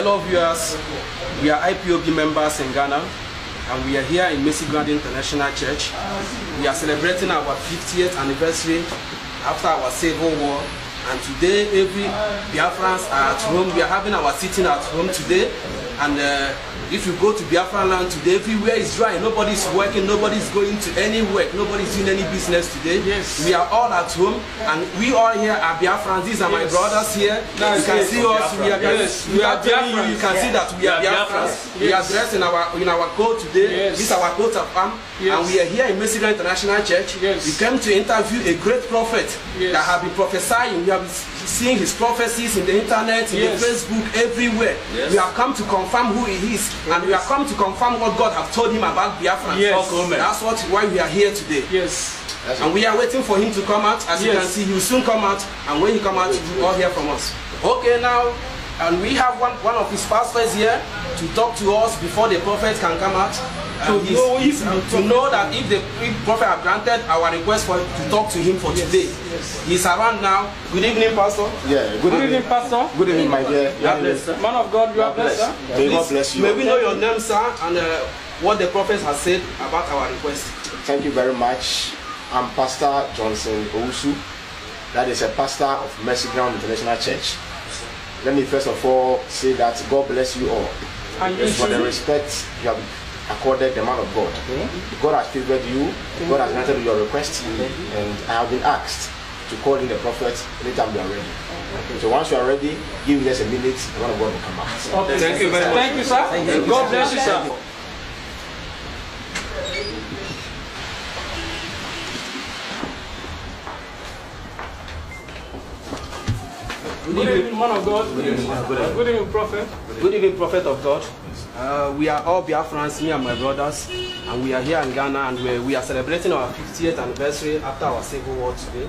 Hello viewers, we are IPOB members in Ghana and we are here in Mizbel International Church. We are celebrating our 50th anniversary after our civil war, and today every Biafrans are at home. We are having our sitting at home today, and if you go to Biafra land today, everywhere is dry. Nobody is working, nobody is going to any work, nobody is doing any business today. Yes. We are all at home, and we all here are Biafrans. These are my brothers here. You can see us. We are Biafrans. You can see that we are Biafrans. We are dressed in our coat today. This is our coat of arms, and we are here in Mizbel International Church. We came to interview a great prophet that has been prophesying. We have seen his prophecies in the internet, in the Facebook, everywhere. We have come to confirm who he is, and we have come to confirm what God has told him about Biafra. That's why we are here today. And we are waiting for him to come out. As you can see, he will soon come out, and when he comes out, you will all hear from us. Okay, now, and we have one of his pastors here to talk to us before the prophet can come out. To know that if the prophet has granted our request to talk to him for today. He's around now. Good evening, Pastor. Yeah, good evening, Pastor. Good evening, my dear. Man of God, you are blessed, sir. May God bless you. May we know your name, sir, and what the prophet has said about our request. Thank you very much. I'm Pastor Johnson Owusu. That is a pastor of Mizbel International Church. Let me first of all say that God bless you all. For the respect you have accorded the man of God. God has favored you, God has granted your request, and I have been asked to call in the prophet anytime you are ready. So once you are ready, give me just a minute, the man of God will come out. Okay. Thank you very much. Thank you, sir. God bless you, sir. Good evening, man of God. Good evening, prophet. Good evening, prophet of God. We are all Biafrans, me and my brothers, and we are here in Ghana, and we are celebrating our 50th anniversary after our civil war today.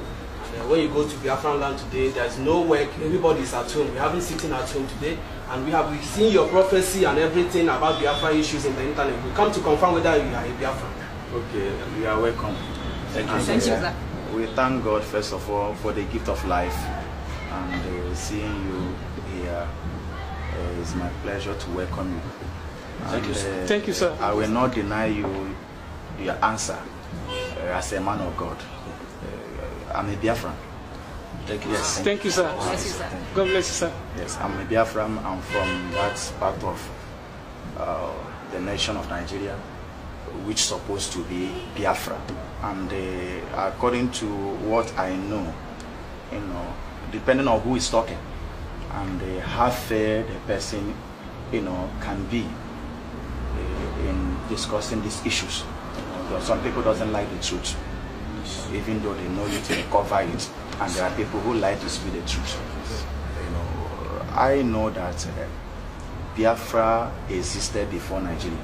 And when you go to Biafran land today, there is no work, everybody is at home. We have been sitting at home today, and we have seen your prophecy and everything about Biafra issues in the internet. We come to confirm whether you are a Biafran. Okay, you are welcome. Thank you. Thank you, sir. We thank God first of all for the gift of life, and seeing you here. It's my pleasure to welcome you. Thank you, sir. Thank you, sir. I will not deny you your answer as a man of God. I'm a Biafran. Thank you. Yes. Thank you, sir. Bless you, sir. God bless you, sir. Yes, I'm a Biafran. I'm from that part of the nation of Nigeria, which is supposed to be Biafra. And according to what I know, depending on who is talking, and how fair the person, can be in discussing these issues. Some people doesn't like the truth, even though they know it and cover it, and there are people who like to speak the truth. I know that Biafra existed before Nigeria,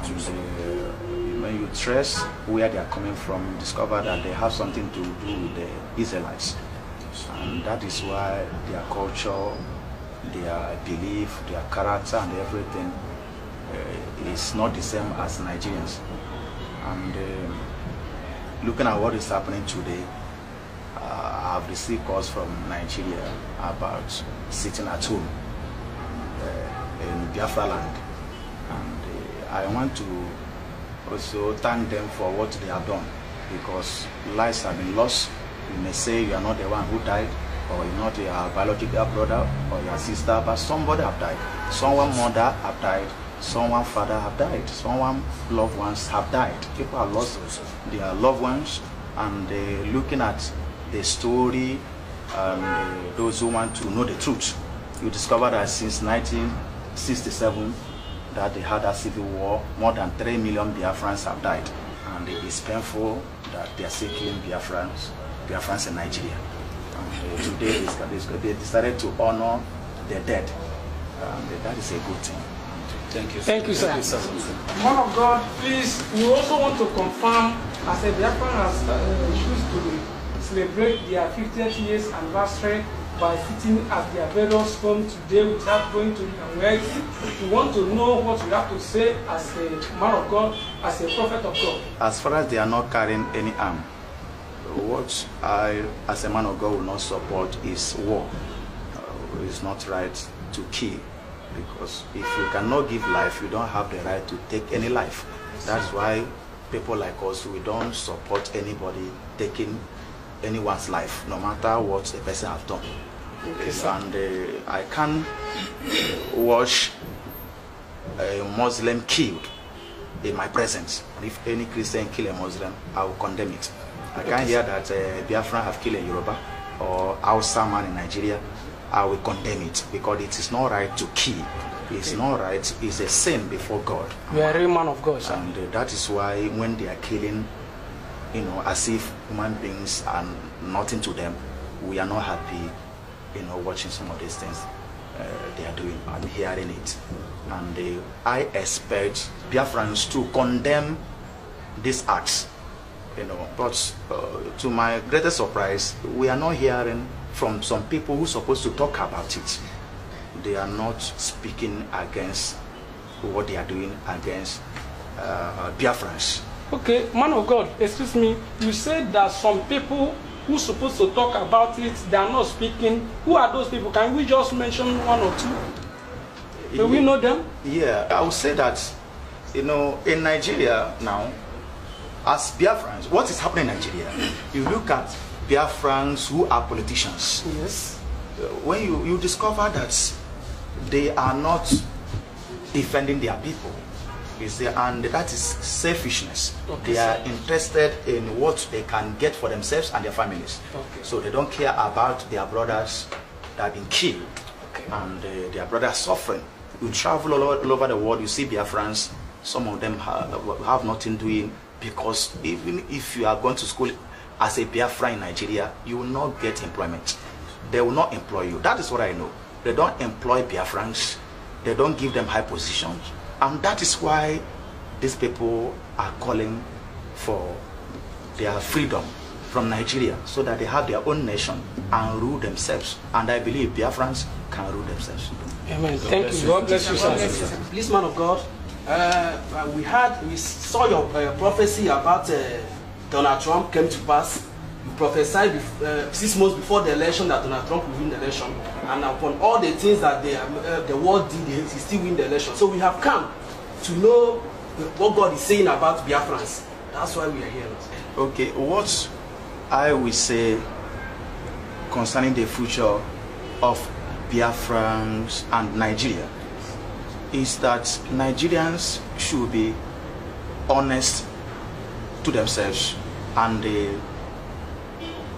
and when you trace where they are coming from, you discover that they have something to do with the Israelites. And that is why their culture, their belief, their character and everything is not the same as Nigerians. And looking at what is happening today, I have received calls from Nigeria about sitting at home in Biafra land. And I want to also thank them for what they have done, because lives have been lost. You may say you are not the one who died, or you're not your biological brother or your sister, but somebody have died. Someone mother have died, someone father have died, someone loved ones have died. People have lost their loved ones, and looking at the story and those who want to know the truth, you discover that since 1967 that they had a civil war, more than 3 million Biafrans have died, and it is painful that they are still killing Biafrans in Nigeria. And today they decided to honor the dead, and that is a good thing. Thank you. Thank you, sir. Man of God, please, we also want to confirm, as a Biafran has choose to celebrate their 50th years anniversary by sitting at their various homes today without going to work. We want to know what you have to say as a man of God, as a prophet of God. As far as they are not carrying any arm, what I, as a man of God, will not support is war. It's not right to kill. Because if you cannot give life, you don't have the right to take any life. That's why people like us, we don't support anybody taking anyone's life, no matter what the person has done. Okay, and I can't watch a Muslim killed in my presence. If any Christian kill a Muslim, I will condemn it. I can't hear that Biafra have killed a Yoruba or Hausa man in Nigeria. I will condemn it, because it is not right to kill. It's not right. It's a sin before God. You are a real man of God, sir. And that is why when they are killing, you know, as if human beings are nothing to them, we are not happy, you know, watching some of these things they are doing and hearing it. And I expect Biafrans to condemn these acts, you know. But to my greatest surprise, we are not hearing from some people who are supposed to talk about it. They are not speaking against what they are doing against Biafrans. Okay, man of God, excuse me. You said that some people who are supposed to talk about it, they are not speaking. Who are those people? Can we just mention one or two? Do we know them? Yeah, I would say that, you know, in Nigeria now, as Biafrans, what is happening in Nigeria? You look at Biafrans who are politicians. Yes. When you discover that they are not defending their people, and that is selfishness. Okay, they are interested in what they can get for themselves and their families. Okay. So they don't care about their brothers that have been killed, okay, and their brothers suffering. You travel all over the world, you see Biafrans, some of them have nothing doing, because even if you are going to school as a Biafra in Nigeria, you will not get employment. They will not employ you. That is what I know. They don't employ Biafrans. They don't give them high positions. And that is why these people are calling for their freedom from Nigeria, so that they have their own nation and rule themselves. And I believe Biafrans can rule themselves. Amen. Thank you. God bless you, sir. Please, man of God, we saw your prophecy about Donald Trump came to pass. You prophesied 6 months before the election that Donald Trump will win the election, and upon all the things that the world did, he still win the election. So we have come to know what God is saying about Biafrans. That's why we are here. Okay, what I will say concerning the future of Biafrans and Nigeria is that Nigerians should be honest to themselves and they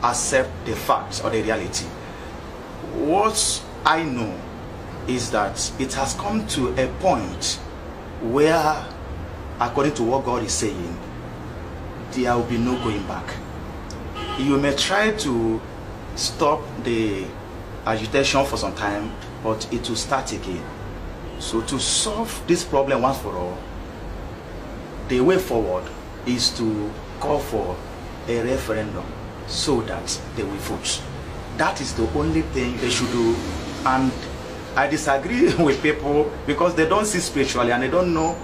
accept the facts or the reality. What I know is that it has come to a point where, according to what God is saying, there will be no going back. You may try to stop the agitation for some time, but it will start again. So to solve this problem once for all, the way forward is to call for a referendum so that they will vote. That is the only thing they should do. And I disagree with people because they don't see spiritually and they don't know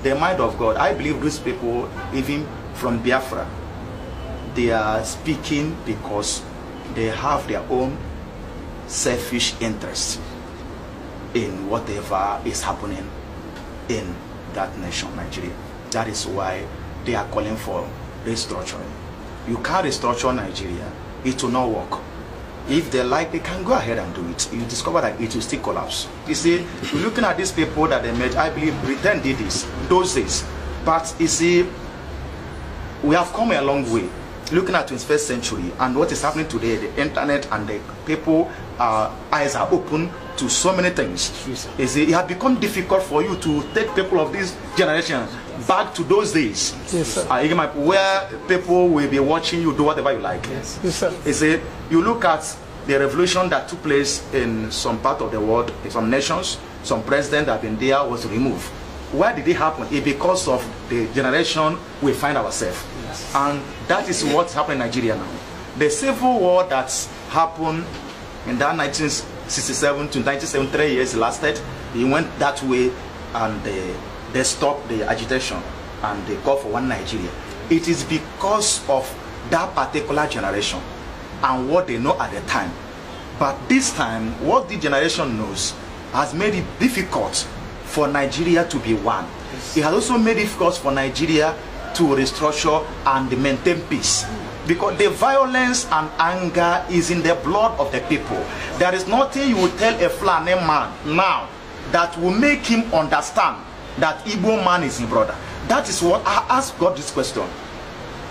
the mind of God. I believe these people, even from Biafra, they are speaking because they have their own selfish interest in whatever is happening in that nation, Nigeria. That is why they are calling for restructuring. You can't restructure Nigeria, it will not work. If they like, they can go ahead and do it. You discover that it will still collapse. You see, looking at these people that they met, I believe Britain did this, those days. But you see, we have come a long way. Looking at 21st century and what is happening today, the internet and the people, eyes are open to so many things. You see, it has become difficult for you to take people of this generation back to those days. Yes, sir. Where people will be watching you do whatever you like. Yes, sir. You see, you look at the revolution that took place in some part of the world, in some nations, some president that have been there was removed. Why did it happen? It's because of the generation we find ourselves. Yes. And that is what's happening in Nigeria now. The civil war that happened in that 1967 to 1973, 3 years lasted. It went that way and they stopped the agitation and they called for one Nigeria. It is because of that particular generation and what they know at the time. But this time, what the generation knows has made it difficult for Nigeria to be one. It has also made it difficult for Nigeria to restructure and maintain peace. Because the violence and anger is in the blood of the people. There is nothing you will tell a Fulani man now that will make him understand that Igbo man is his brother. That is what I asked God this question.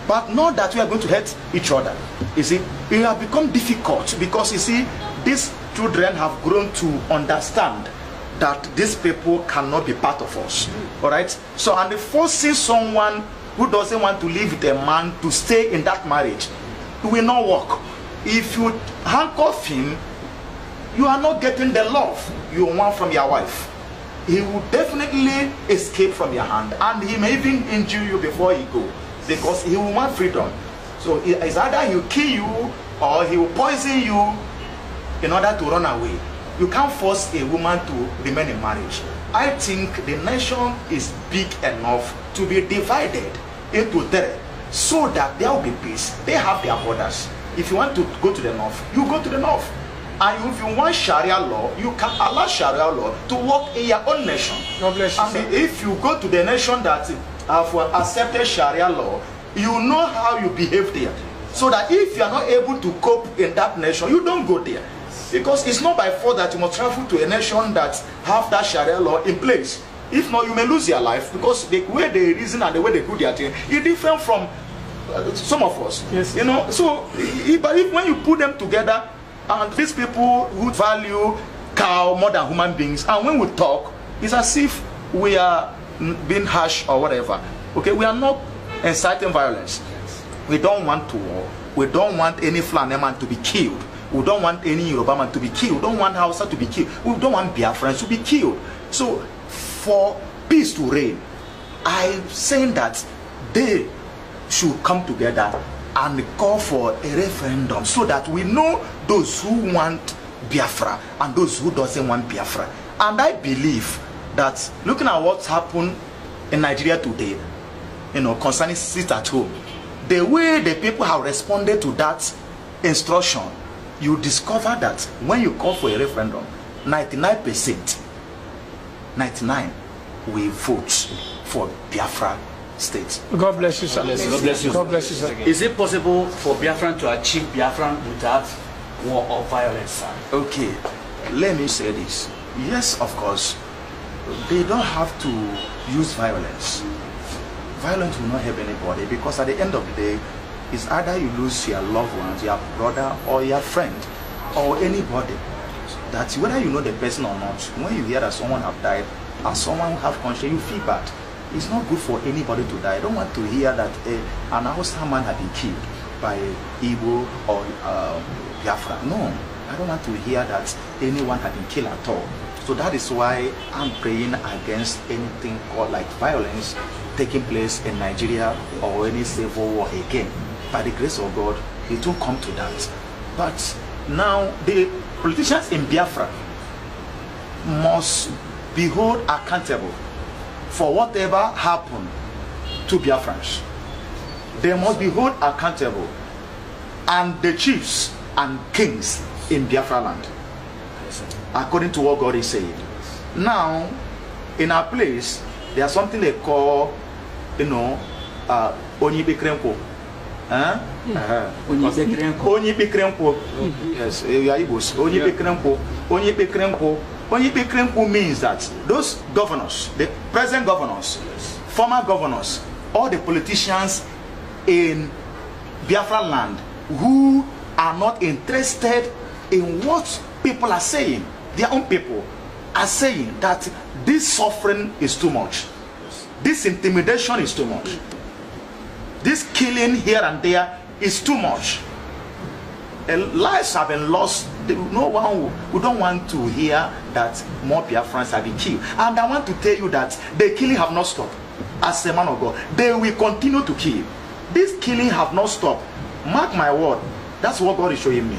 But not that we are going to hate each other. You see, it has become difficult because you see, these children have grown to understand that these people cannot be part of us. All right? So, and forcing someone who doesn't want to live with a man to stay in that marriage, it will not work. If you handcuff him, you are not getting the love you want from your wife. He will definitely escape from your hand, and he may even injure you before he goes, because he will want freedom. So it's either he will kill you or he will poison you in order to run away. You can't force a woman to remain in marriage. I think the nation is big enough to be divided into three so that there will be peace. They have their borders. If you want to go to the north, you go to the north. And if you want Sharia law, you can allow Sharia law to work in your own nation. God bless you, and if you go to the nation that have accepted Sharia law, you know how you behave there. So that if you are not able to cope in that nation, you don't go there. Because it's not by force that you must travel to a nation that have that Sharia law in place. If not, you may lose your life, because the way they reason and the way they do their thing is different from some of us. Yes. You know, so but if when you put them together, and these people who value cow more than human beings, and when we talk, it's as if we are being harsh or whatever. Okay, we are not inciting violence. We don't want to war. We don't want any Fulani man to be killed. We don't want any Yoruba man to be killed. We don't want Hausa to be killed. We don't want Biafrans to be killed. So, for peace to reign, I'm saying that they should come together and call for a referendum so that we know those who want Biafra and those who doesn't want Biafra. And I believe that looking at what's happened in Nigeria today, you know, concerning sit at home, the way the people have responded to that instruction, you discover that when you call for a referendum, 99% will vote for Biafra state. God bless you, sir. God bless you. God bless you, sir. Is it possible for Biafran to achieve Biafran without war or violence, sir? Okay, let me say this. Yes, of course, they don't have to use violence. Violence will not help anybody, because at the end of the day, it's either you lose your loved ones, your brother or your friend or anybody, that whether you know the person or not, when you hear that someone have died and someone who have conscience, you feel bad. It's not good for anybody to die. I don't want to hear that an Hausa man had been killed by Igbo or Biafra. No, I don't want to hear that anyone had been killed at all. So that is why I'm praying against anything called like violence taking place in Nigeria or any civil war again. By the grace of God, it will come to that. But now the politicians in Biafra must be held accountable for whatever happened to Biafrans. They must be held accountable, and the chiefs and kings in Biafra land, according to what God is saying. Now, in our place, there's something they call, you know, Onyibekrenko. Onyibekrenko. Yes, we are Igbos. Onyibekrenko means that those governors, the present governors, former governors, all the politicians in Biafra land who are not interested in what people are saying, their own people are saying that this suffering is too much, this intimidation is too much, this killing here and there is too much, and lives have been lost. No one, we don't want to hear that more Biafrans have been killed. And I want to tell you that the killing have not stopped. As a man of God, they will continue to kill. This killing have not stopped. Mark my word. That's what God is showing me.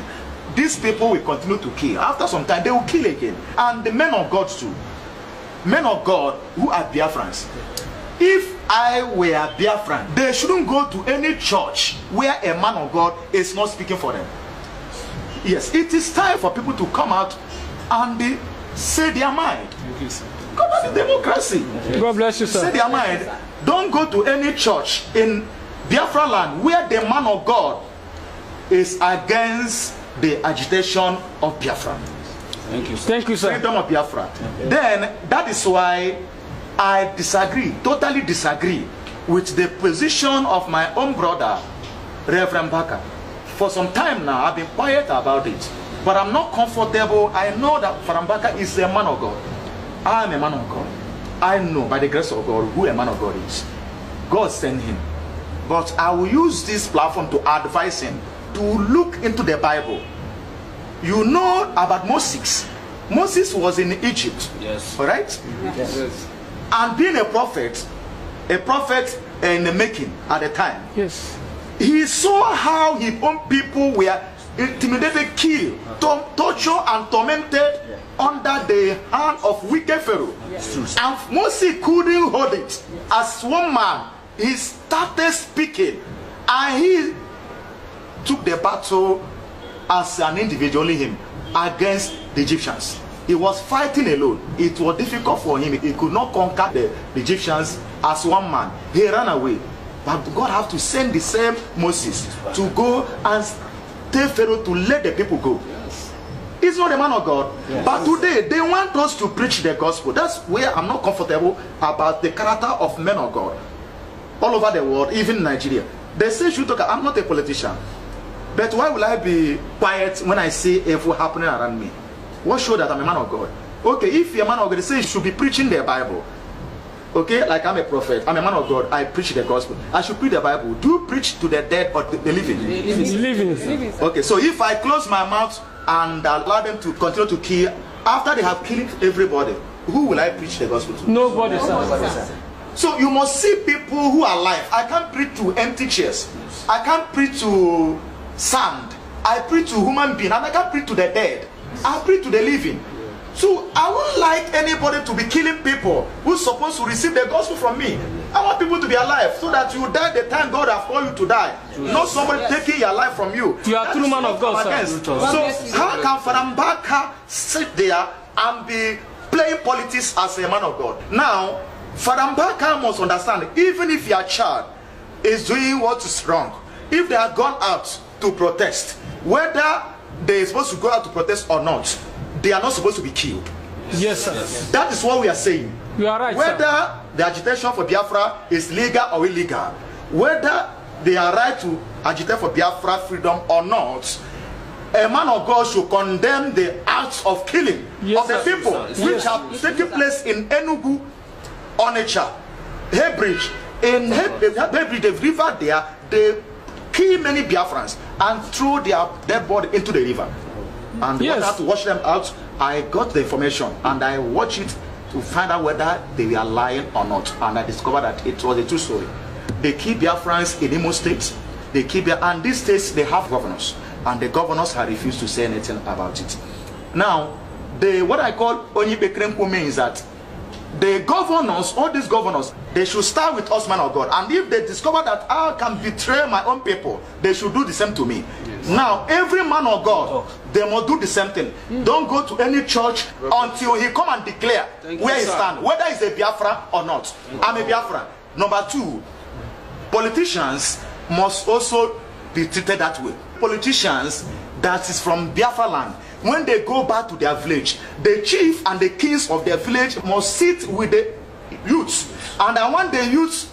These people will continue to kill. After some time, they will kill again. And the men of God too. Men of God who are Biafrans. If I were Biafran, they shouldn't go to any church where a man of God is not speaking for them. Yes, it is time for people to come out and say their mind. God is democracy. God bless you, sir. Say their mind. Don't go to any church in Biafra land where the man of God is against the agitation of Biafra. Thank you, sir. Thank you, sir. Freedom of Biafra. Then that is why I disagree, totally disagree with the position of my own brother, Reverend Becca. For some time now, I've been quiet about it, but I'm not comfortable. I know that Reverend Becca is a man of God. I am a man of God. I know by the grace of God who a man of God is. God sent him. But I will use this platform to advise him to look into the Bible. You know about Moses. Moses was in Egypt. Yes. All right? Yes. And being a prophet in the making at the time. Yes. He saw how his own people were intimidated, killed, tortured, and tormented under the hand of wicked Pharaoh. Yes. And Moses couldn't hold it. As one man, he started speaking, and he took the battle as an individual, only him, against the Egyptians. He was fighting alone. It was difficult for him. He could not conquer the Egyptians as one man. He ran away. But God had to send the same Moses to go and tell Pharaoh to let the people go. Yes. He's not a man of God. Yes. But today, they want us to preach the gospel. That's where I'm not comfortable about the character of men of God. All over the world, even in Nigeria. They say, I'm not a politician. But why will I be quiet when I see evil happening around me? What shows that I'm a man of God? Okay, if you're a man of God, they say you should be preaching the Bible. Okay, like I'm a prophet, I'm a man of God, I preach the gospel. I should preach the Bible. Do you preach to the dead or the living? Living. Okay, so if I close my mouth and allow them to continue to kill, after they have killed everybody, who will I preach the gospel to? Nobody, sir. So you must see people who are alive. I can't preach to empty chairs. I can't preach to sand. I preach to human beings, and I can't preach to the dead. I preach to the living. So I won't like anybody to be killing people who's supposed to receive the gospel from me. I want people to be alive so that you die the time God has called you to die. Not somebody taking your life from you. You are true man of God, sir. So how can Father Mbaka sit there and be playing politics as a man of God? Now, Father Mbaka must understand, even if your child is doing what is wrong, if they have gone out to protest, whether they are supposed to go out to protest or not, they are not supposed to be killed. Yes, sir. That is what we are saying. You are right, whether sir. The agitation for Biafra is legal or illegal, whether they are right to agitate for Biafra freedom or not, a man of God should condemn the acts of killing of the people which have taken place in Enugu, Onitsha, Hebridge. In Hebridge, the river there, they kill many Biafrans and throw their dead body into the river. And when I had to wash them out, I got the information and I watched it to find out whether they were lying or not. And I discovered that it was a true story. They kill Biafrans in Imo State. They kill and these states, they have governors. And the governors have refused to say anything about it. Now, what I call Onyibekrempo means that the governors, all these governors, they should start with us, man of God. And if they discover that I can betray my own people, they should do the same to me. Yes. Now, every man of God, they must do the same thing. Don't go to any church until he come and declare where he stands, whether he's a Biafra or not. I'm a Biafra. Number two, politicians must also be treated that way. Politicians that is from Biafra land, when they go back to their village, the chief and the kings of their village must sit with the youths. And I want the youths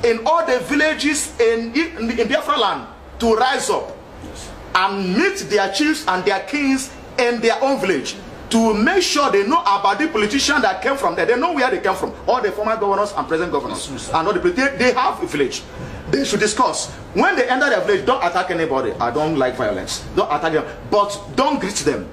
in all the villages in Biafra land to rise up and meet their chiefs and their kings in their own village to make sure they know about the politicians that came from there. They know where they came from. All the former governors and present governors. And all they have a village. They should discuss. When they enter their village, don't attack anybody. I don't like violence. Don't attack them. But don't greet them.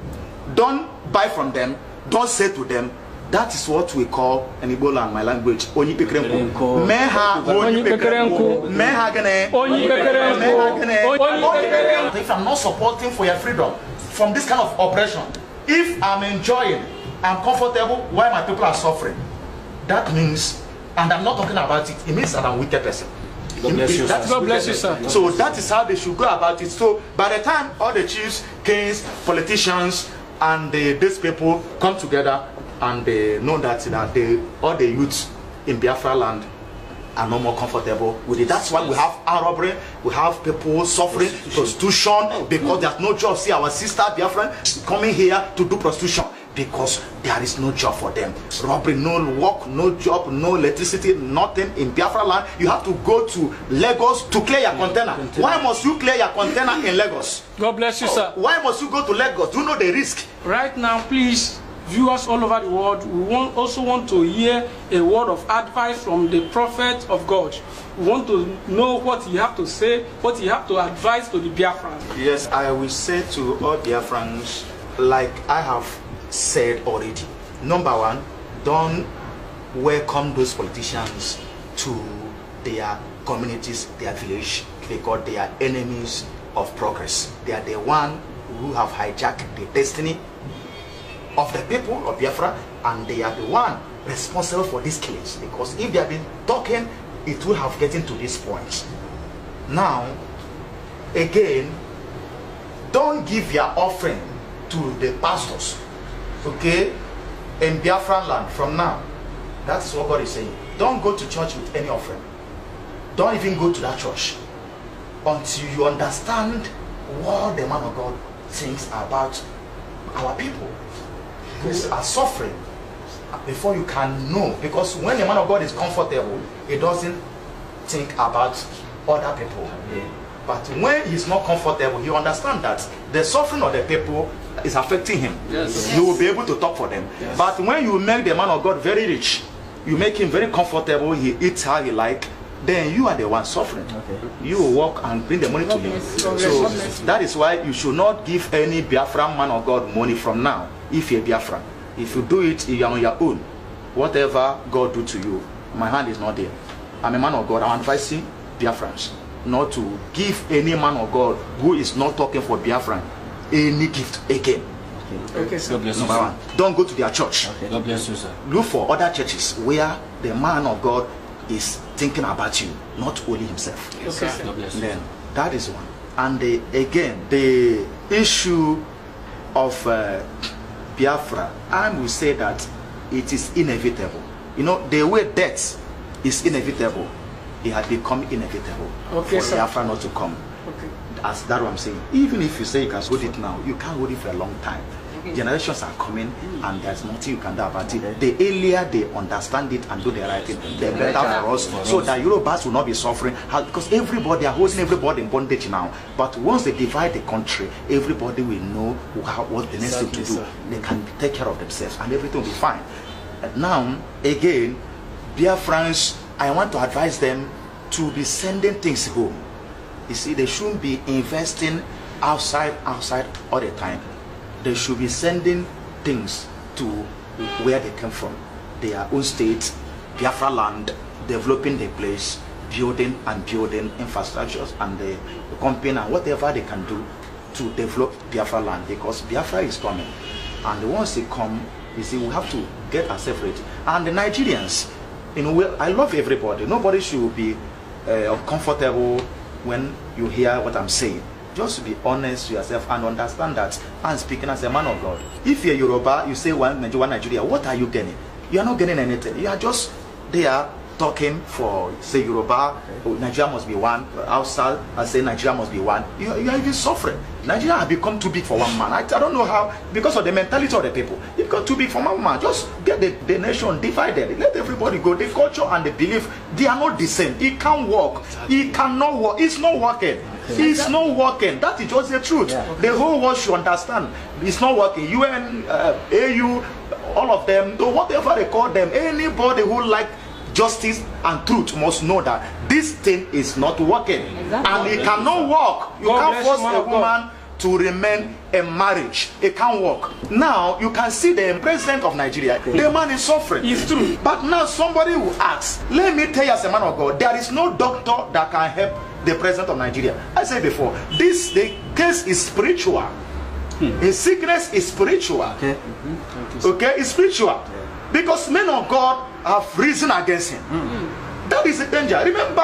Don't buy from them. Don't say to them. That is what we call in Ebola and my language. Onyipekerenku. Meha Onyipekerenku. Meha gene. Onyipekerenku. If I'm not supporting for your freedom from this kind of oppression, if I'm enjoying, I'm comfortable while my people are suffering, that means, and I'm not talking about it, it means that I'm a wicked person. God bless you, sir. God bless you, sir. So that is how they should go about it. So by the time all the chiefs, kings, politicians, and these people come together, and they know that all the youths in Biafra land are no more comfortable with it. That's why we have armed robbery, we have people suffering prostitution because there's no job. See our sister Biafra coming here to do prostitution because there is no job for them. Robbery, no work, no job, no electricity, nothing in Biafra land. You have to go to Lagos to clear your container. Why must you clear your container in Lagos? God bless you, sir. Why must you go to Lagos? Do you know the risk? Right now, please, viewers all over the world, we also want to hear a word of advice from the prophet of God. We want to know what you have to say, what you have to advise to the Biafrans. Yes, I will say to all Biafrans, like I have said already. Number one, don't welcome those politicians to their communities, their village, because they are enemies of progress. They are the one who have hijacked the destiny of the people of Biafra, and they are the one responsible for these killings, because if they have been talking, it will have gotten to this point. Now, again, don't give your offering to the pastors, okay, in Biafran land from now. That's what God is saying. Don't go to church with any offering. Don't even go to that church until you understand what the man of God thinks about our people who are suffering, before you can know. Because when the man of God is comfortable, he doesn't think about other people. But when he's not comfortable, you understand that the suffering of the people is affecting him. Yes. You will be able to talk for them. Yes. But when you make the man of God very rich, you make him very comfortable, he eats how he like, then you are the one suffering. Okay. You will walk and bring the money to him. So that is why you should not give any Biafran man of God money from now. If you're Biafran, if you do it, you are on your own. Whatever God do to you, my hand is not there. I'm a man of God. I'm advising Biafrans not to give any man of God who is not talking for Biafran any gift again. Okay, sir. Number one, don't go to their church. Okay. God bless you, sir. Look for other churches where the man of God is thinking about you, not only himself. Okay, sir. God bless you. Then that is one. And again, the issue of Biafra, I will say that it is inevitable. You know, the way death is inevitable, it has become inevitable for Biafra not to come. Okay. As that's what I'm saying. Even if you say you can hold it now, you can't hold it for a long time. Generations are coming and there's nothing you can do about it. The earlier they understand it and do the right thing, the better for us, so that Yorubas will not be suffering. Because everybody are holding everybody in bondage now. But once they divide the country, everybody will know what the next thing to do. They can take care of themselves and everything will be fine. Now, again, dear friends, I want to advise them to be sending things home. You see, they shouldn't be investing outside all the time. They should be sending things to where they came from, their own state, Biafra land, developing the place, building infrastructures and the company and whatever they can do to develop Biafra land, because Biafra is coming. And once they come, you see, we have to get ourselves ready. And the Nigerians, you know, I love everybody. Nobody should be uncomfortable when you hear what I'm saying. Just be honest to yourself and understand that I'm speaking as a man of God. If you're Yoruba, you say one Nigeria, what are you getting? You are not getting anything. You are just there talking for, say, Yoruba, Nigeria must be one. Outside, I say Nigeria must be one. You are even suffering. Nigeria has become too big for one man. I don't know how, because of the mentality of the people. It got too big for one man. Just get the nation divided. Let everybody go. The culture and the belief, they are not the same. It can't work. It cannot work. It's not working. It's not working. That is just the truth. Yeah. The whole world should understand. It's not working. UN, AU, all of them, whatever they call them, anybody who like justice and truth must know that this thing is not working. Exactly. And it cannot work. You can't force a woman to remain in marriage. It can't work. Now you can see the president of Nigeria. The man is suffering. It's true. But now somebody will ask, let me tell you as a man of God, there is no doctor that can help the president of Nigeria. I said before, the case is spiritual. His sickness is spiritual. Okay, it's spiritual. Because men of God have risen against him. That is the danger. Remember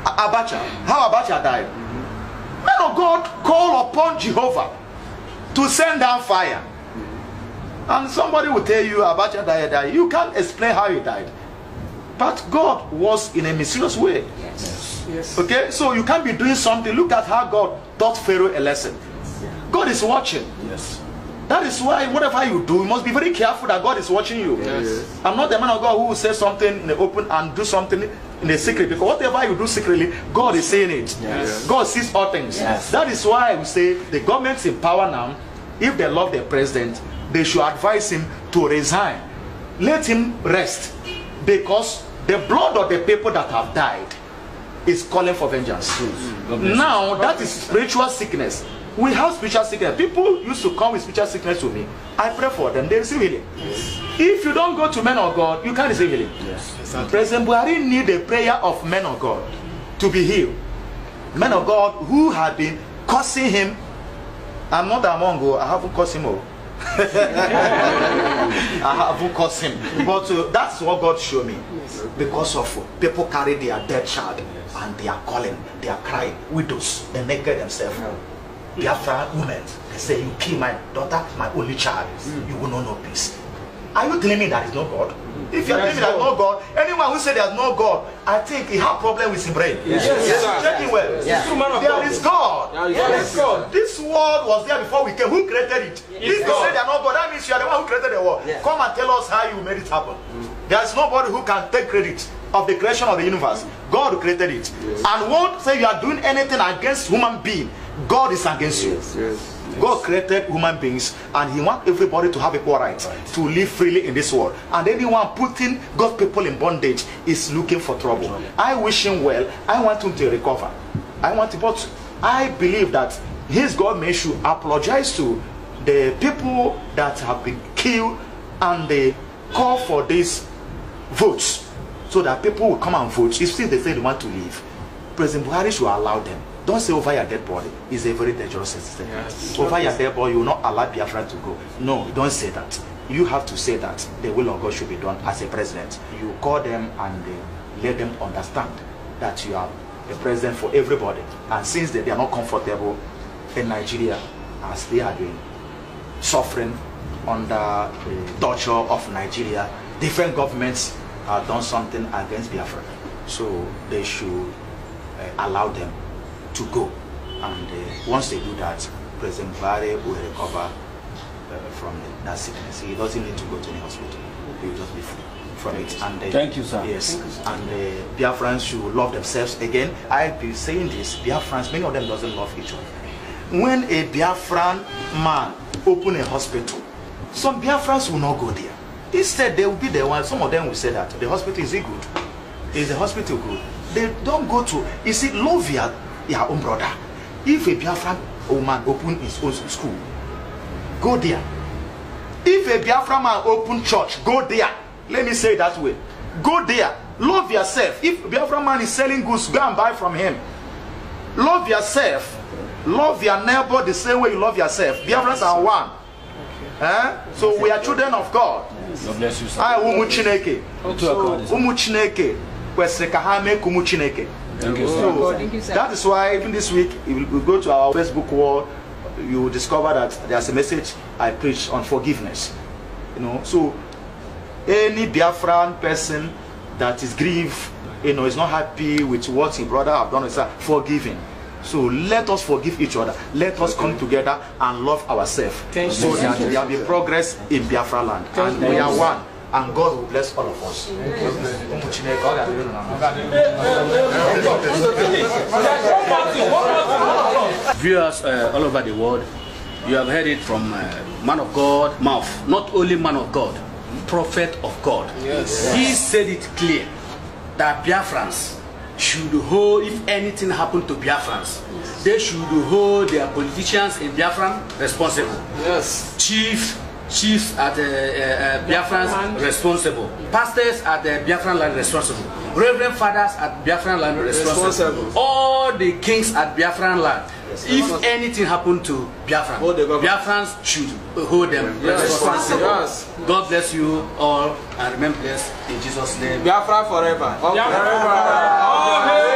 Abacha, how Abacha died. Men of God call upon Jehovah to send down fire. And somebody will tell you about your died. You can't explain how you died. But God was in a mysterious way. Yes. Yes. Okay, so you can't be doing something. Look at how God taught Pharaoh a lesson. God is watching. Yes. That is why whatever you do, you must be very careful that God is watching you. Yes. I'm not the man of God who will say something in the open and do something in the secret, because whatever you do secretly, God is saying it. Yes. God sees all things. Yes. That is why we say the government's in power now. If they love the president, they should advise him to resign. Let him rest, because the blood of the people that have died is calling for vengeance. Now that is spiritual sickness. We have spiritual sickness. People used to come with spiritual sickness to me. I pray for them. They receive healing. Yes. If you don't go to men of God, you can't receive healing. Yes. Exactly. President Buhari need the prayer of men of God to be healed. Men of God who have been cursing him. I'm not among you. I haven't cursed him. I haven't cursed him. But that's what God showed me. Yes. Because of people carry their dead child and they are calling, they are crying. Widows, they naked themselves. Biafra women, they say, you kill my daughter, my only child, you will not know peace. Are you telling me there is no God? If you are telling me there is no God, anyone who says there is no God, I think he has a problem with his brain. Yes. Check it well. Yes. There is God. There is God. This world was there before we came. Who created it? If you say there is no God, that means you are the one who created the world. Yes. Come and tell us how you made it happen. There is nobody who can take credit of the creation of the universe. God created it. Yes. And won't say you are doing anything against human being. God is against you. Yes. Yes. God created human beings and he wants everybody to have equal rights to live freely in this world. And anyone putting God's people in bondage is looking for trouble. I wish him well. I want him to recover. But I believe that his government should apologize to the people that have been killed and they call for these votes so that people will come and vote. If still they say they want to leave, President Buhari should allow them. Don't say over your dead body. It's a very dangerous system. Yes. Over your dead body, you will not allow Biafra to go. No, don't say that. You have to say that the will of God should be done as a president. You call them and let them understand that you are a president for everybody. And since they are not comfortable in Nigeria, as they are doing, suffering under the torture of Nigeria, different governments have done something against Biafra. So they should allow them to go, and once they do that, President Buhari will recover from that sickness. He doesn't need to go to the hospital. He will just be free from it. And thank you, sir. Yes, and Biafrans should love themselves again. I've been saying this. Biafrans, many of them doesn't love each other. When a Biafran man open a hospital, some Biafrans will not go there. Instead, they will be the ones. Some of them will say that the hospital is good. Is the hospital good? They don't go to. You see, love your own brother. If a Biafran woman open his own school, go there. If a Biafran man open church, go there. Let me say it that way. Go there. Love yourself. If a Biafran man is selling goods, go and buy from him. Love yourself. Love your neighbor the same way you love yourself. Biafrans are one. So we are children of God. God bless you, sir. I umuchineke. Umuchineke. Wesekahame kumuchineke. Thank you, so that is why even this week we go to our Facebook wall, you will discover that there's a message I preach on forgiveness. You know, so any Biafran person that is grieved, you know, is not happy with what his brother have done, is forgiving. So let us forgive each other. Let us come together and love ourselves. So that there will be progress in Biafra land. And we are one. And God will bless all of us. Viewers all over the world, you have heard it from man of God mouth. Not only man of God, prophet of God. Yes. He said it clear that Biafrans should hold, if anything happened to Biafrans, they should hold their politicians in Biafran responsible. Yes. Chiefs at Biafran responsible. Pastors at the Biafran land responsible. Reverend fathers at Biafran land responsible. All the kings at Biafran land. If anything happened to Biafran, Biafrans should hold them responsible. Yes. God bless you all and remain blessed in Jesus' name. Biafra forever. Biafra forever.